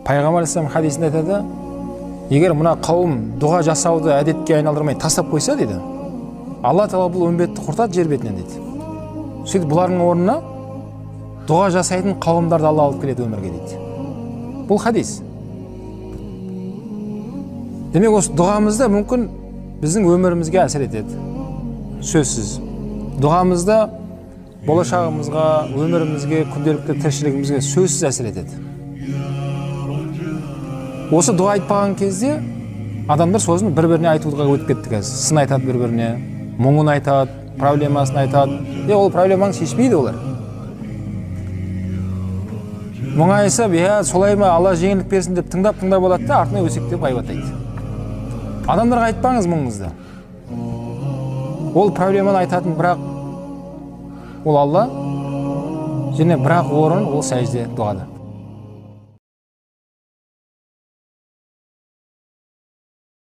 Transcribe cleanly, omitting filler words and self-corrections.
Пайғамбар алейхиссалам хадисінде айтады, егер мына қауым дұға жасауды әдетке айналдырмай тастап қойса дейді, Алла Тағала бұл үмбетті құртады жер бетінен дейді. Сөйтіп бұлардың орнына дұға жасайтын қауымдарды Алла алып келеді өмірге дейді. Бұл хадис. Демек осы дұғамызда мүмкін біздің өмірімізге әсер етеді. Сөзсіз. Дұғамызда болашағымызға, өмірімізге, күнделікті тіршілігімізге сөзсіз әсер етеді. Осы дұға айтпаған кезде адамдар сосын бір-біріне айтуға өтіп кетті қазір. Сын айтады бір-біріне, мұңын айтады, проблемасын айтады. Ол проблеманы шешпейді олар. Мұңайса, солай ма, Алла жеңілдік берсін деп тыңдап болады да, артына өсектеп ғайбаттайды. Адамдарға айтпаңыз мұңыңызды. Ол проблеманы айтатын, бірақ ол Алла, және бірақ орын ол сәжде дұғада.